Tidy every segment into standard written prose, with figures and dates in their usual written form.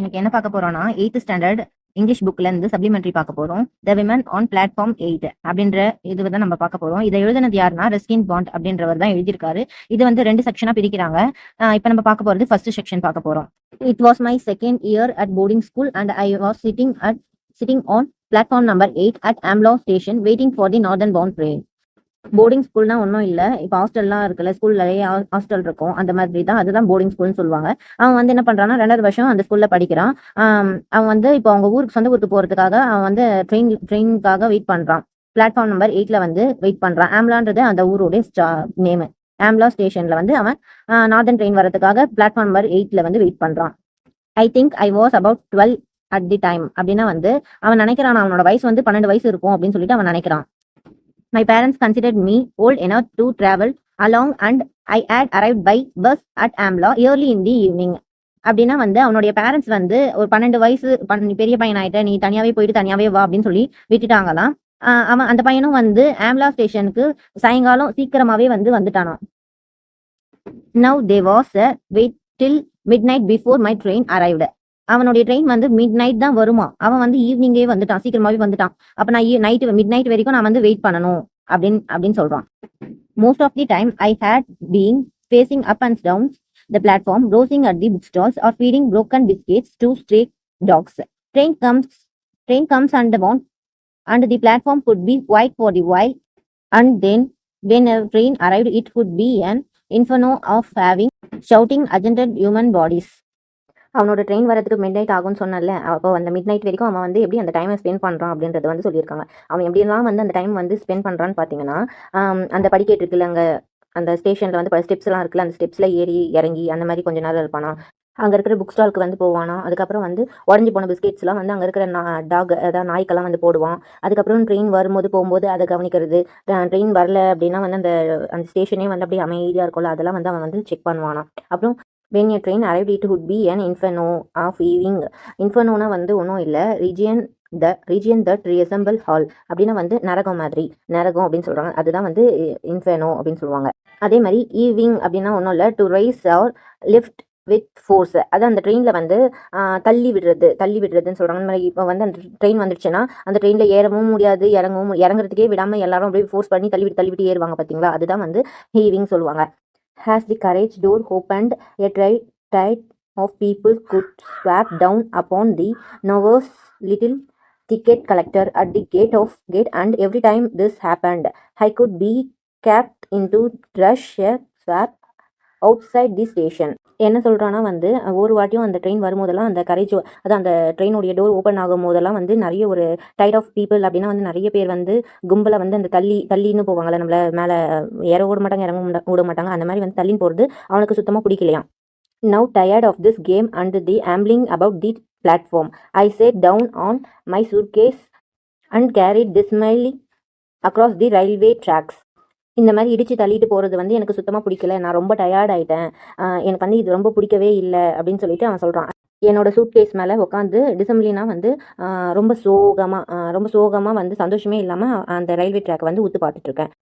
இன்னைக்கு என்ன பார்க்க போறோம்னா 8th ஸ்டாண்டர்ட் இங்கிலீஷ் புக்ல இருந்து சப்ளிமெண்டரி பார்க்க போறோம். த விமன் ஆன் பிளாட்ஃபார்ம் 8 அப்படின்ற இதுதான் நம்ம பார்க்க போறோம். இதை எழுதினது யாருன்னா ரஸ்கின் பாண்ட் அப்படின்றவர் தான் எழுதியிருக்காரு. இது வந்து 2 செக்ஷனா பிரிக்கிறாங்க. இப்போ நம்ம பார்க்க போறது ஃபர்ஸ்ட் செக்ஷன் பார்க்க போறோம். It was my second year at boarding school and I was sitting on platform number 8 at Amla station waiting for the northern bound train. Boarding ஸ்கூல்னா ஒன்றும் இல்லை. இப்போ ஹாஸ்டல்லாம் இருக்குல்ல, ஸ்கூல்லயே ஹாஸ்டல் இருக்கும், அந்த மாதிரி தான். அதுதான் போர்டிங் ஸ்கூல்னு சொல்லுவாங்க. அவன் வந்து என்ன பண்றான்னா 2வது வருஷம் அந்த ஸ்கூல்ல படிக்கிறான். அவன் வந்து இப்போ அவங்க ஊருக்கு சொந்த ஊருக்கு போறதுக்காக அவன் வந்து ட்ரெயினுக்காக வெயிட் பண்றான். பிளாட்ஃபார்ம் நம்பர் 8ல வந்து வெயிட் பண்றான். ஆம்லான்றது அந்த ஊரோட நேமு. ஆம்லா ஸ்டேஷன்ல வந்து அவன் நார்தர்ன் ட்ரெயின் வரதுக்காக பிளாட்ஃபார்ம் நம்பர் 8ல வந்து வெயிட் பண்றான். I think I was about 12 at the time. அப்படின்னா வந்து அவன் நினைக்கிறான் அவனோட வயசு வந்து 12 வயசு இருக்கும் அப்படின்னு சொல்லிட்டு அவன் நினைக்கிறான். My parents considered me old enough to travel along and I had arrived by bus at Amla early in the evening. அப்படின்னா வந்து அவனுடைய பேரண்ட்ஸ் வந்து ஒரு 12 வயசு பெரிய பையன் ஆயிட்ட, நீ தனியாவே போயிட்டு தனியாவே வா அப்படின்னு சொல்லி விட்டுட்டாங்களாம். அவன் அந்த பையனும் வந்து ஆம்லா ஸ்டேஷனுக்கு சாயங்காலம் சீக்கிரமாவே வந்துட்டானாம். Now there was a wait till midnight before my train arrived. அவனுடைய ட்ரெயின் வந்து மிட் நைட் தான் வருமா. அவன் வந்து ஈவினிங்கே வந்துட்டான், சீக்கிரமாவே வந்துட்டான். அப்ப நான் மிட் நைட் வரைக்கும் நான் வந்து வெயிட் பண்ணணும் அப்படின்னு சொல்றான். Most of the time I had been pacing up and down the platform, browsing at the book stalls or feeding broken biscuits to stray dogs. Train comes and the platform could be quiet for the while, and then when a train arrived it would be an inferno of having shouting agented human bodies. அவனோட train வரதுக்கு mid night ஆகும்னு சொன்னால, அப்போ அந்த mid night வரைக்கும் அவன் வந்து எப்படி அந்த டைமை ஸ்பெண்ட் பண்ணுறான் அப்படின்றது வந்து சொல்லியிருக்காங்க. அவன் எப்படிலாம் வந்து அந்த டைம் வந்து ஸ்பெண்ட் பண்ணுறான்னு பார்த்தீங்கன்னா, அந்த படிக்கட்டு இருக்குல்ல, அங்கே அந்த ஸ்டேஷனில் வந்து ஸ்டெப்ஸ்லாம் இருக்குல்ல, அந்த ஸ்டெப்ஸில் ஏறி இறங்கி அந்த மாதிரி கொஞ்சம் நேரம் இருப்பானா. அங்கே இருக்கிற புக் ஸ்டாலுக்கு வந்து போவானா. அதுக்கப்புறம் வந்து உடஞ்சி போன பிஸ்கெட்ஸ்லாம் வந்து அங்கே இருக்கிற அதாவது நாய்க்கெல்லாம் வந்து போடுவான். அதுக்கப்புறம் ட்ரெயின் வரும்போது போகும்போது அதை கவனிக்கிறது. ட்ரெயின் வரல அப்படின்னா வந்து அந்த ஸ்டேஷனே வந்து அப்படியே அமைதியாக இருக்கும்ல, அதெல்லாம் வந்து அவன் வந்து செக் பண்ணுவானா. அப்புறம் when a train arrived it would be an inferno of evening. இன்ஃபர்னோனா வந்து ஒன்றும் இல்லை, region that resemble hell அப்படின்னா வந்து நரகம் அப்படின்னு சொல்கிறாங்க. அதுதான் வந்து இன்ஃபர்னோ அப்படின்னு சொல்லுவாங்க. அதே மாதிரி ஈவிங் அப்படின்னா ஒன்றும் இல்லை, to rise or lift with force. அது அந்த ட்ரெயினில் வந்து தள்ளி விடுறதுன்னு சொல்கிறாங்க. இந்த மாதிரி இப்போ வந்து அந்த ட்ரெயின் வந்துடுச்சுன்னா அந்த ட்ரெயினில் ஏறவும் முடியாது, இறங்குறதுக்கே விடாமல் எல்லாரும் அப்படியே ஃபோர்ஸ் பண்ணி தள்ளிவிட்டு ஏறுவாங்க பார்த்தீங்களா, அதுதான் வந்து ஹீவிங் சொல்லுவாங்க. Has the carriage door opened, a tide of people could swap down upon the nervous little ticket collector at the gate, and every time this happened, I could be kept into rush a swap outside the station. என்ன சொல்கிறான்னா வந்து ஒரு வாட்டியும் அந்த train வரும்போதெல்லாம் அந்த courage, அதான் அந்த ட்ரெயினுடைய டோர் ஓப்பன் ஆகும் போதெல்லாம் வந்து நிறைய ஒரு டைட் ஆஃப் பீப்புள் அப்படின்னா வந்து நிறைய பேர் வந்து கும்பலை வந்து அந்த தள்ளின்னு போவாங்கள்ல, நம்மளை மேலே ஏற விட மாட்டாங்க, இறங்க விட மாட்டாங்க, அந்த மாதிரி வந்து தள்ளின்னு போகிறது அவனுக்கு சுத்தமாக பிடிக்கலையாம். Now tired of this game and the ambling about the platform, I sat down on my suitcase and carried dismally across the railway tracks. இந்த மாதிரி இடித்து தள்ளிட்டு போகிறது வந்து எனக்கு சுத்தமாக பிடிக்கல, நான் ரொம்ப டயர்ட் ஆகிட்டேன், எனக்கு வந்து இது ரொம்ப பிடிக்கவே இல்லை அப்படின்னு சொல்லிட்டு அவன் சொல்கிறான். என்னோட சூட்கேஸ் மேலே உட்காந்து டிசம்பிளினா வந்து ரொம்ப சோகமாக வந்து சந்தோஷமே இல்லாமல் அந்த ரயில்வே ட்ராக் வந்து ஊற்று பார்த்துட்ருக்கேன்.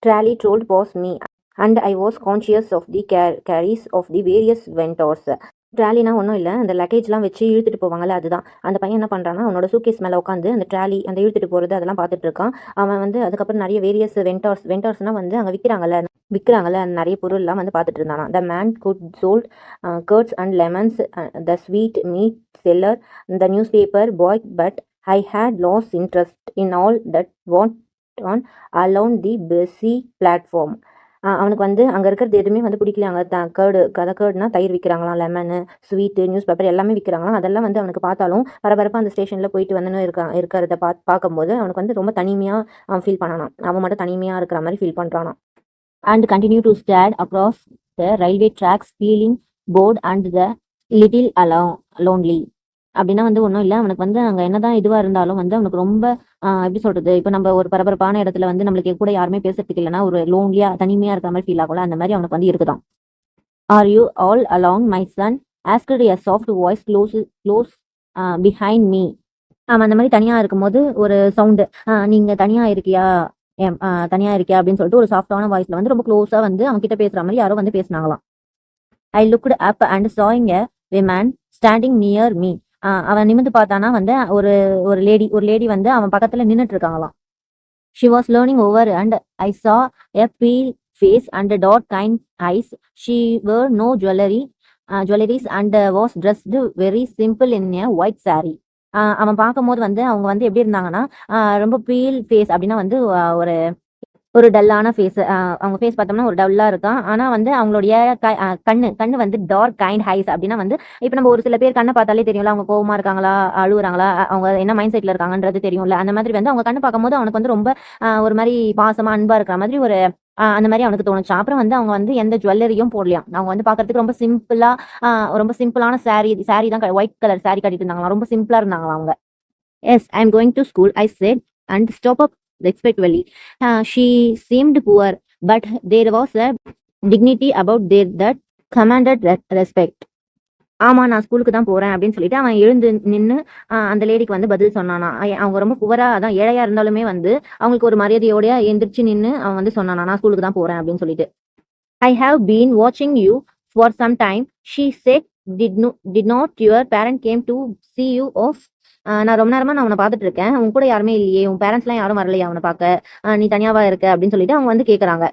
Trolley rolled past me and I was conscious of the cries of the various vendors. ட்ராலினா ஒன்றும் இல்லை, அந்த லக்கேஜ்லாம் வச்சு இழுத்துட்டு போவாங்கல்ல, அதுதான். அந்த பையன் என்ன பண்ணுறான்னா அவனோட சூட்கேஸ் மேலே உட்காந்து அந்த ட்ராலி அந்த இழுத்துட்டு போகிறது அதெல்லாம் பார்த்துட்டு இருக்கான். அவன் வந்து அதுக்கப்புறம் நிறைய வேரியஸ் வெண்டர்ஸ்னால் வந்து அங்கே விற்கிறாங்கல்ல நிறைய பொருள்லாம் வந்து பார்த்துட்டு இருந்தானா. த மேன் குட் sold curds and lemons, the sweet meat seller, the newspaper boy, but I had lost interest in all that went on around the busy platform. அவனுக்கு வந்து அங்கே இருக்கிறது எதுவுமே வந்து பிடிக்கல. அங்கே கேர்டுனா தயிர் விற்கிறாங்களாம், லெமனு, ஸ்வீட்டு, நியூஸ் பேப்பர் எல்லாமே விற்கிறாங்களாம். அதெல்லாம் வந்து அவனுக்கு பார்த்தாலும் பரபரப்பாக அந்த ஸ்டேஷனில் போயிட்டு வந்துன்னு இருக்கிறத பார்க்கும்போது அவனுக்கு வந்து ரொம்ப தனிமையாக அவன் ஃபீல் பண்ணானான். அவன் மட்டும் தனிமையாக இருக்கிற மாதிரி ஃபீல் பண்ணுறானான். And continue to stand across the railway tracks feeling bored and the little lonely. அப்படின்னா வந்து ஒன்றும் இல்லை, அவனுக்கு வந்து அங்கே என்னதான் இதுவாக இருந்தாலும் வந்து அவனுக்கு ரொம்ப எப்படி சொல்கிறது, இப்போ நம்ம ஒரு பரபரப்பான இடத்துல வந்து நம்மளுக்கு கூட யாருமே பேசுறதுக்கு இல்லைன்னா ஒரு லோன்லியாக தனிமையாக இருக்கிற மாதிரி ஃபீல் ஆகும்ல, அந்த மாதிரி அவனுக்கு வந்து இருக்குதான். Are you all along my son asked a soft voice close behind me. அவன் அந்த மாதிரி தனியாக இருக்கும்போது ஒரு சவுண்டு, நீங்கள் தனியாக இருக்கியா அப்படின்னு சொல்லிட்டு ஒரு சாஃப்டான வாய்ஸில் வந்து ரொம்ப க்ளோஸாக வந்து அவங்க கிட்ட பேசுகிற மாதிரி யாரோ வந்து பேசினாங்களாம். I looked up and saw a woman standing near me. அவன் நிமிந்து பார்த்தானா வந்து ஒரு ஒரு லேடி வந்து அவன் பக்கத்துல நின்னுட்டு இருக்காங்களாம். She was leaning over and I saw a pale face and dark kind eyes. She wore no jewelries and was dressed very simple in a white saree. அவன் பார்க்கும்போது வந்து அவங்க வந்து எப்படி இருந்தாங்கன்னா ரொம்ப பீல் ஃபேஸ் அப்படின்னா வந்து ஒரு ஒரு டல்லான ஃபேஸ். அவங்க ஃபேஸ் பார்த்தோம்னா ஒரு டல்லா இருக்கும். ஆனா வந்து அவங்களுடைய கண்ணு வந்து டார்க் கைண்ட் ஹைஸ் அப்படின்னா வந்து இப்போ நம்ம ஒரு சில பேர் கண்ணை பார்த்தாலே தெரியும்ல, அவங்க கோவமா இருக்காங்களா, அழுகுறாங்களா, அவங்க என்ன மைண்ட் செட்ல இருக்காங்கன்றது தெரியும்ல. அந்த மாதிரி வந்து அவங்க கண்ணு பார்க்கும்போது அவனுக்கு வந்து ரொம்ப ஒரு மாதிரி பாசமா அன்பா இருக்கிற மாதிரி ஒரு அந்த மாதிரி அவனுக்கு தோணுச்சு. அப்புறம் வந்து அவங்க வந்து எந்த ஜுவல்லரியும் போடலையாம். அவங்க வந்து பார்க்கறதுக்கு ரொம்ப சிம்பிளான சாரி தான் ஒயிட் கலர் சாரி கட்டிட்டு இருந்தாங்களாம். ரொம்ப சிம்பிளா இருந்தாங்களாம் அவங்க. Yes, I'm going to school, I said, and stop up respectfully. She seemed poor, but there was a dignity about there that commanded respect. ஆமா, நான் ஸ்கூலுக்கு தான் போறேன் அப்படின்னு சொல்லிட்டு அவன் எழுந்து நின்னு அந்த லேடிக்கு வந்து பதில் சொன்னானா. அவங்க ரொம்ப புவரா, அதான் ஏழையா இருந்தாலுமே வந்து அவங்களுக்கு ஒரு மரியாதையோட எந்திரிச்சு நின்னு அவன் வந்து சொன்னானா, நான் ஸ்கூலுக்கு தான் போறேன் அப்படின்னு சொல்லிட்டு. I have been watching you for some time, she said. Did not your parent came to see you off? நான் ரொம்ப நேரமா நான் அவனை பார்த்துட்டு இருக்கேன். உன் கூட யாருமே இல்லையே, உன் பேரண்ட்ஸ்லாம் யாரும் வரலையா அவனை பார்க்க, நீ தனியாவா இருக்க அப்படின்னு சொல்லிட்டு அவங்க வந்து கேட்குறாங்க.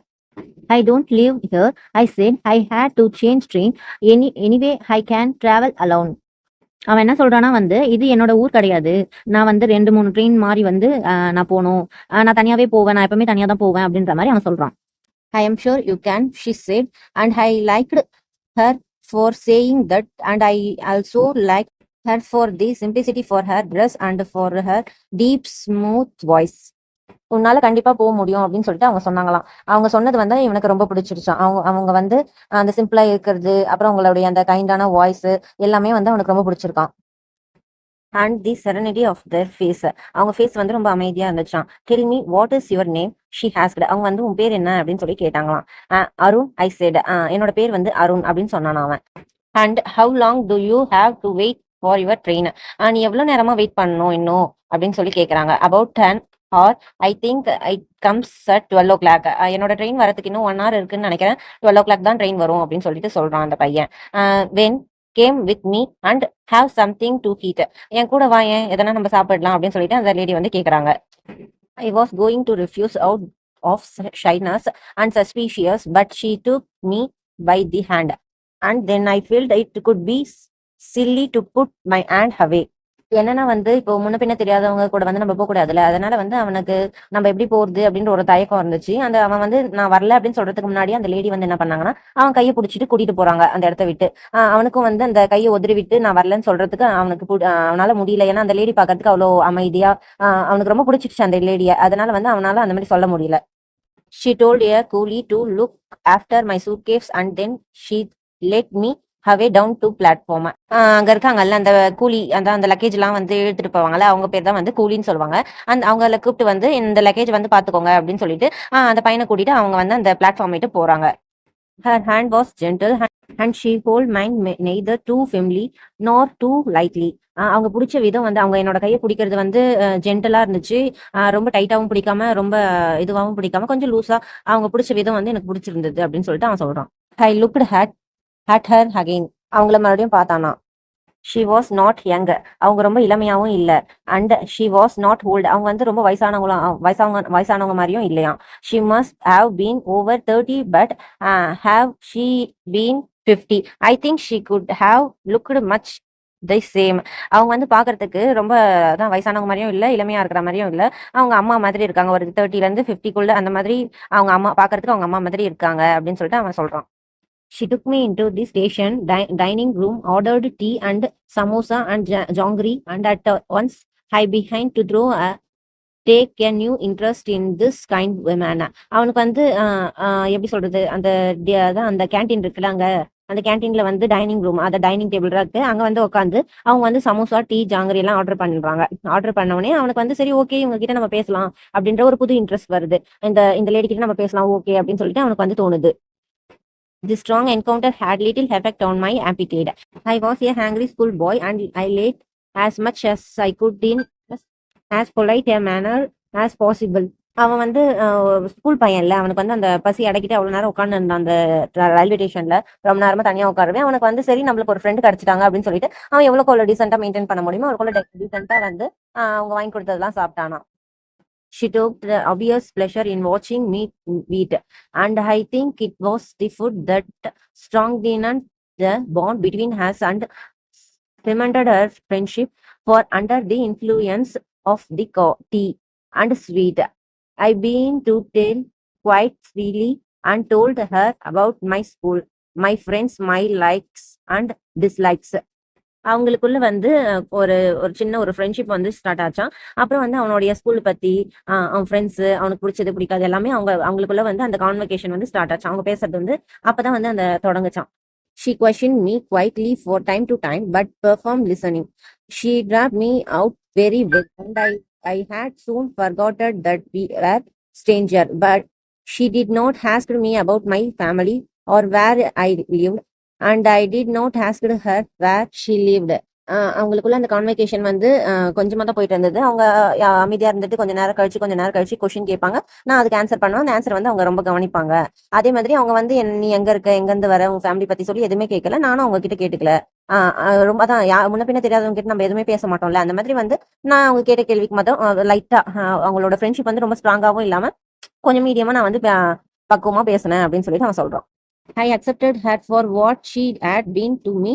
I don't live here, I said. I had to change train. Anyway, I can travel alone. அவன் என்ன சொல்றானா வந்து, இது என்னோட ஊர் கிடையாது, நான் வந்து 2-3 ட்ரெயின் மாறி வந்து நான் போகணும், நான் தனியாவே போவேன், நான் எப்பவுமே தனியா தான் போவேன் அப்படின்ற மாதிரி அவன் சொல்றான். I am sure you can, she said, and I liked her for saying that, and I also liked her for the simplicity for her dress and for her deep smooth voice. உன்னால கண்டிப்பா போக முடியும் அப்படின்னு சொல்லிட்டு அவங்க சொன்னாங்களாம். அவங்க சொன்னது வந்து இவனுக்கு ரொம்ப பிடிச்சிருச்சான். அவங்க வந்து அந்த சிம்பிளா இருக்கிறது, அப்புறம் அவங்களுடைய அந்த கைண்டான வாய்ஸ் எல்லாமே வந்து அவனுக்கு ரொம்ப பிடிச்சிருக்கான். And the serenity of their face, அவங்க ஃபேஸ் வந்து ரொம்ப அமைதியா இருந்துச்சான். Tell me what is your name, she asked. அவங்க வந்து உன் பேர் என்ன அப்படின்னு சொல்லி கேட்டாங்களாம். Arun, I said. என்னோட பேர் வந்து அருண் அப்படின்னு சொன்னான் அவன். And how long do you have to wait for your train, நீ எவ்வளவு நேரமா வெயிட் பண்ணணும் இன்னும் அப்படின்னு சொல்லி கேட்கறாங்க. About 10 or I think it comes at 12 o'clock. என்னோட ட்ரெயின் வரதுக்கு இன்னும் 1 hour இருக்குன்னு நினைக்கிறேன். 12 o'clock தான் ட்ரெயின் வரும் அப்படின்னு சொல்லிட்டு சொல்றான் அந்த பையன். when came with me and have something to eat. என் கூட வா, ஏன் எதனா நம்ம சாப்பிடலாம் அப்படின்னு சொல்லிட்டு அந்த லேடி வந்து கேக்குறாங்க. I was going to refuse out of shyness and suspicious, but she took me by the hand, and then I felt it could be silly to put my hand away. என்னன்னா வந்து இப்போ முன்ன பின்ன தெரியாதவங்க கூட வந்து நம்ம போக கூடாதுல்ல, அதனால வந்து அவனுக்கு நம்ம எப்படி போறது அப்படின்ற ஒரு தயக்கம் இருந்துச்சு. அவன் வந்து நான் வரல அப்படின்னு சொல்றதுக்கு முன்னாடி அந்த லேடி வந்து என்ன பண்ணாங்கன்னா அவன் கையை பிடிச்சிட்டு கூட்டிட்டு போறாங்க அந்த இடத்த விட்டு. அவனுக்கும் வந்து அந்த கையை உதறி விட்டு நான் வரலன்னு சொல்றதுக்கு அவனால முடியல. ஏன்னா அந்த லேடி பாக்கிறதுக்கு அவ்வளோ அமைதியா, அவனுக்கு ரொம்ப பிடிச்சிருச்சு அந்த லேடிய, அதனால வந்து அவனால அந்த மாதிரி சொல்ல முடியல. She told a coolie to look after my suitcase and then she let me away down to platform. அங்க இருக்காங்கல்ல அந்த கூலி, அந்த லக்கேஜ் எல்லாம் வந்து எடுத்துட்டு போவாங்கல்ல, அவங்க பேர் தான் வந்து கூலின்னு சொல்லுவாங்க. அவங்கள கூப்பிட்டு வந்து இந்த லக்கேஜ் வந்து பாத்துக்கோங்க அப்படின்னு சொல்லிட்டு அந்த பையனை கூட்டிட்டு அவங்க வந்து அந்த பிளாட்ஃபார்ம் விட்டு போறாங்க. Her hand was gentle and she hold mine neither too firmly nor too lightly. அவங்க பிடிச்ச விதம் வந்து அவங்க என்னோட கையை பிடிக்கிறது வந்து ஜென்டலா இருந்துச்சு. ரொம்ப டைட்டாவும் பிடிக்காம ரொம்ப இதுவாகவும் பிடிக்காம கொஞ்சம் லூஸா அவங்க பிடிச்ச விதம் வந்து எனக்கு பிடிச்சிருந்தது அப்படின்னு சொல்லிட்டு அவன் சொல்றான். I looked at her again. அவங்கள மறுபடியும் பார்த்தானா. She was not young. அவங்க ரொம்ப இளமையாவும் இல்ல. And she was not old. அவங்க வந்து ரொம்ப வயசானவங்க மாதிரியும் இல்லையா. She must have been over 30, but have she been 50? I think she could have looked much the same. அவங்க வந்து பாக்குறதுக்கு ரொம்ப அதான் வயசானவங்க மாதிரியும் இல்ல, இளமையா இருக்கிற மாதிரியும் இல்ல. அவங்க அம்மா மாதிரி இருக்காங்க. ஒரு 30ல இருந்து 50க்குள்ள அந்த மாதிரி அவங்க அம்மா பாக்குறதுக்கு அவங்க அம்மா மாதிரி இருக்காங்க அப்படின்னு சொல்லிட்டு அவன் சொல்றான். She took me into the station dining room, ordered tea and samosa and jongri, and at once I began to take a new interest in this kind women. அவனுக்கு வந்து எப்படி சொல்றது, அந்த கேண்டீன் இருக்குல்ல, அந்த கேண்டீன்ல வந்து டைனிங் ரூம், அந்த dining table இருக்கு. அங்க வந்து உட்காந்து அவங்க வந்து சமோசா, டீ, ஜாங்கிரி எல்லாம் ஆர்டர் பண்றாங்க. ஆர்டர் பண்ண உடனே அவனுக்கு வந்து சரி ஓகே இவங்க கிட்ட நம்ம பேசலாம் அப்படின்ற ஒரு புது இன்ட்ரெஸ்ட் வருது. இந்த லேடி கிட்ட நம்ம பேசலாம் ஓகே அப்படின்னு சொல்லிட்டு அவனுக்கு வந்து தோணுது. The strong encounter had little effect on my appetite. I was a hungry schoolboy and I ate as much as I could in as polite a manner as possible. அவன் வந்து ஸ்கூல் பையன் இல்ல. அவனுக்கு வந்து அந்த பசி அடக்கிட்டு அவ்வளோ நேரம் உட்கார்ந்திருந்தான் அந்த ரயில்வே ஸ்டேஷன்ல. ரொம்ப நேரமா தனியா உட்காருவேன். அவனுக்கு வந்து சரி நம்மளுக்கு ஒரு ஃப்ரெண்ட் கிடைச்சிட்டாங்க அப்படின்னு சொல்லிட்டு, அவன் எவ்வளோக்கு எவ்வளோ டீசென்ட்டா மெயின்டெயின் பண்ண முடியுமோ அவ்வளோக்கு டீசென்ட்டா வந்து அவங்க வாங்கி கொடுத்ததெல்லாம் சாப்பிட்டானாம். She took the obvious pleasure in watching me eat, and I think it was the food that strengthened the bond between us and cemented her friendship. For under the influence of the tea and sweet, I began to tell quite freely and told her about my school, my friends, my likes and dislikes. அவங்களுக்குள்ள வந்து ஒரு ஒரு சின்ன ஒரு friendship வந்து start ஆச்சாம். அப்புறம் வந்து அவனுடைய ஸ்கூல் பத்தி, அவன் ஃப்ரெண்ட்ஸ், அவனுக்கு பிடிச்சது பிடிக்காது எல்லாமே அவங்களுக்குள்ள வந்து அந்த கான்வர்சேஷன் வந்து ஸ்டார்ட் ஆச்சு. அவங்க பேசுறது வந்து அப்பதான் வந்து அந்த தொடங்குச்சாம். She questioned me quietly for time to time, but performed listening. She dropped me out very well, and I had soon forgotten that we were stranger. But she did not ask me about my family or where I lived, and I did not ask her where she lived. அவங்களுக்குள்ள அந்த conversation வந்து கொஞ்சமா தான் போயிட்டு இருந்தது. அவங்க அமைதியா இருந்துட்டு கொஞ்ச நேரம் கழிச்சு கொஸ்டின் கேட்பாங்க. நான் அதுக்கு ஆன்சர் பண்ணுவேன். அந்த ஆன்சர் வந்து அவங்க ரொம்ப கவனிப்பாங்க. அதே மாதிரி அவங்க வந்து நீ எங்க இருக்க, எங்க இருந்து வர, உங்க ஃபேமிலி பத்தி சொல்லி எதுவுமே கேட்கல. நானும் அவங்க கிட்ட கேட்டுக்கல. ரொம்ப தான் முன்ன பின்ன தெரியாதவங்க கிட்ட நம்ம எதுவுமே பேச மாட்டோம்ல. அந்த மாதிரி வந்து நான் அவங்க கேட்ட கேள்விக்கு மட்டும் லைட்டா அவங்களோட ஃப்ரெண்ட்ஷிப் வந்து ரொம்ப ஸ்ட்ராங்காவும் இல்லாம கொஞ்சம் மீடியமா நான் வந்து பக்குவமா பேசினேன் அப்படின்னு சொல்லிட்டு அவன் சொல்றான். I accepted her for what she had been to me,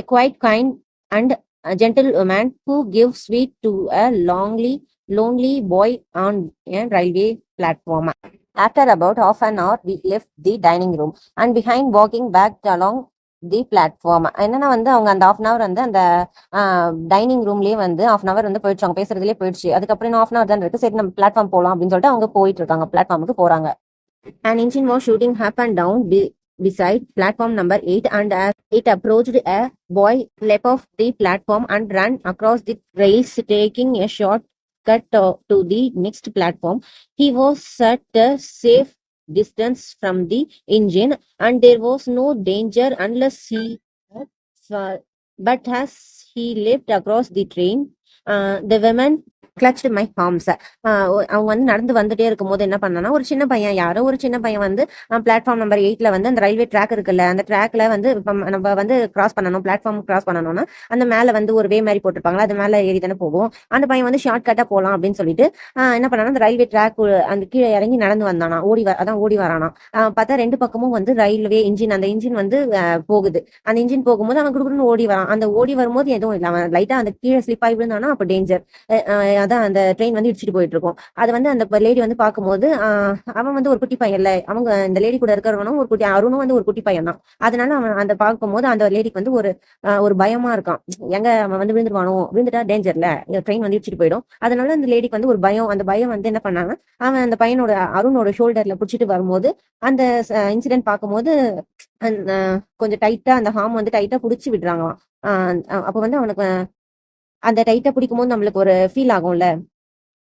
a quite kind and a gentle woman who gives sweet to a lonely boy on a railway platform. After about half an hour, we left the dining room and behind walking back along the platform. என்னன்னா வந்து அவங்க அந்த half an hour வந்து அந்த dining ரூம்லயே வந்து half an hour வந்து போயிடுச்சு. அவங்க பேசுறதுலேயே போயிடுச்சு. அதுக்கப்புறம் இன்னும் ஹாஃப் அன் அவர் தான் இருக்கு. சரி நம்ம பிளாட்ஃபார்ம் போகலாம் அப்படின்னு சொல்லிட்டு அவங்க போயிட்டு இருக்காங்க. பிளாட்ஃபார்முக்கு போறாங்க. An engine was shooting up and down beside platform number 8, and as it approached, a boy leapt off the platform and ran across the rails, taking a short cut to the next platform. He was at a safe distance from the engine, and there was no danger unless he had. But as he leapt across the train, the women clutched my arms. அவங்க வந்து நடந்து வந்துட்டே இருக்கும்போது என்ன பண்ணனா, ஒரு சின்ன பையன், யாரோ ஒரு சின்ன பையன் வந்து பிளாட்ஃபார்ம் நம்பர் 8ல வந்து அந்த ரயில்வே ட்ராக் இருக்குல்ல, அந்த ட்ராக்ல வந்து நம்ம வந்து கிராஸ் பண்ணணும், பிளாட்ஃபார்ம் கிராஸ் பண்ணணும்னா அந்த மேல வந்து ஒரு வே மாதிரி போட்டிருப்பாங்களா, அது மேல ஏறி தானே போகும். அந்த பையன் வந்து ஷார்ட் கட்டா போலாம் அப்படின்னு சொல்லிட்டு என்ன பண்ணானா, அந்த ரயில்வே ட்ராக் அந்த கீழே இறங்கி நடந்து வந்தானா, ஓடி வரானா. பார்த்தா ரெண்டு பக்கமும் வந்து ரயில்வே இன்ஜின், அந்த இன்ஜின் வந்து போகுது. அந்த இன்ஜின் போகும்போது அவன் குடுக்குன்னு ஓடி வரான். அந்த ஓடி வரும்போது எதுவும் இல்லை, அவன் லைட்டா அந்த கீழே ஸ்லிப் ஆகி விழுந்தானா, அப்ப டேஞ்சர். அதான் அந்த ட்ரெயின் வந்து இடிச்சிட்டு போயிட்டு இருக்கும். அது வந்து அந்த லேடி வந்து பார்க்கும்போது அவன் வந்து ஒரு குட்டி பையன் இல்ல, அவங்க இந்த லேடி கூட இருக்கிறவனும் ஒரு குட்டி, அருணும் வந்து ஒரு குட்டி பையன் தான். அதனால அவன் அந்த பார்க்கும்போது அந்த லேடிக்கு வந்து ஒரு பயமா இருக்கான். எங்க அவன் வந்து விழுந்துருவானோ, விழுந்துட்டா டேஞ்சர்ல, ட்ரெயின் வந்து இடிச்சிட்டு போயிடும். அதனால அந்த லேடிக்கு வந்து ஒரு பயம். அந்த பயம் வந்து என்ன பண்ணாங்க, அவன் அந்த பையனோட அருணோட ஷோல்டர்ல பிடிச்சிட்டு வரும்போது அந்த இன்சிடென்ட் பார்க்கும்போது கொஞ்சம் டைட்டா அந்த ஹார்ம் வந்து டைட்டா புடிச்சு விடுறாங்களாம். அப்ப வந்து அவனுக்கு அந்த டைட்டா பிடிக்கும் போது நம்மளுக்கு ஒரு ஃபீல் ஆகும்ல.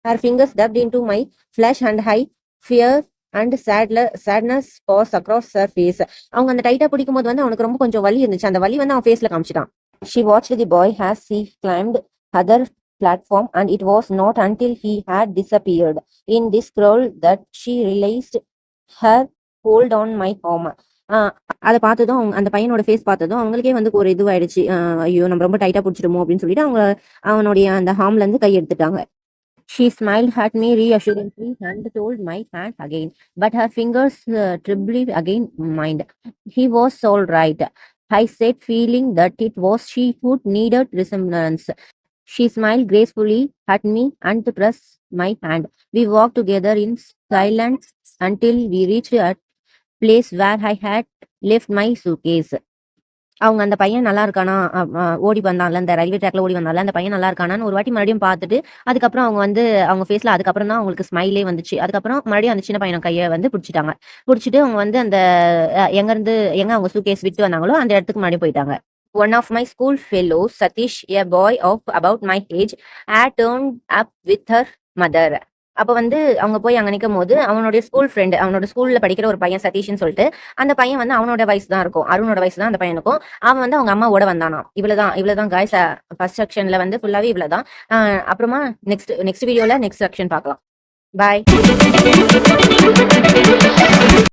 Her fingers dug into my flesh and high fear and sadness passed across her face. அவங்க அந்த டைட்டா பிடிக்கும் போது வந்து அவனுக்கு ரொம்ப கொஞ்சம் வலி இருந்துச்சு. அந்த வலி வந்து அவன் ஃபேஸ்ல காமிச்சிட்டான். She watched the boy as he climbed other platform, and it was not until he had disappeared in this crowd that she realized her hold on my arm. அதை பார்த்ததும் அந்த பையனோட ஃபேஸ் பார்த்ததும் அவங்களுக்கே வந்து ஒரு இதுவாயிடுச்சு. ஐயோ நம்ம ரொம்ப டைட்டா பிடிச்சிடுமோ அப்படின்னு சொல்லிட்டு அவங்க அவனுடைய அந்த ஹார்ம்ல இருந்து கை எடுத்துட்டாங்க. She smiled at me reassuringly and told my hand again, but her fingers trembled again mine. He was all right, I said, feeling that it was she who needed resemblance. She smiled gracefully at me and pressed my hand. We walked together in silence until we reached a place where I had left my suitcase. அவங்க அந்த பையன் நல்லா இருக்கானா, ஓடி வந்தான்ல அந்த railway ட்ராக்ல ஓடி வந்தான்ல, அந்த பையன் நல்லா இருக்கானான்னு ஒரு வாட்டி மறுபடியும் பார்த்துட்டு, அதுக்கப்புறம் அவங்க வந்து அவங்க ஃபேஸ்ல அதுக்கப்புறம் தான் அவங்களுக்கு ஸ்மைலே வந்துச்சு. அதுக்கப்புறம் மறுபடியும் அந்த சின்ன பையன் கையை வந்து பிடிச்சிட்டாங்க. பிடிச்சிட்டு அவங்க வந்து அந்த எங்க அவங்க சூட்கேஸ் விட்டு வந்தாங்களோ அந்த இடத்துக்கு மறுபடியும் போயிட்டாங்க. One of my school fellows, Satish, a boy of about my age, had turned up with her mother. அப்ப வந்து அவங்க போய் அங்க நிக்கும்போது அவனுடைய ஸ்கூல் ஃப்ரெண்ட், அவனோட ஸ்கூல்ல படிக்கிற ஒரு பையன் சதீஷ்னு சொல்லிட்டு, அந்த பையன் வந்து அவனோட வயசு தான் இருக்கும், அருணோட வயசு தான் அந்த பையனுக்கும். அவன் வந்து அவங்க அம்மாவோட வந்தானாம். இவ்வளவுதான் காய்ஸ், ஃபர்ஸ்ட் செக்ஷன்ல வந்து ஃபுல்லாவே இவ்வளவுதான். அப்புறமா நெக்ஸ்ட் வீடியோல நெக்ஸ்ட் செக்ஷன் பார்க்கலாம். பாய்.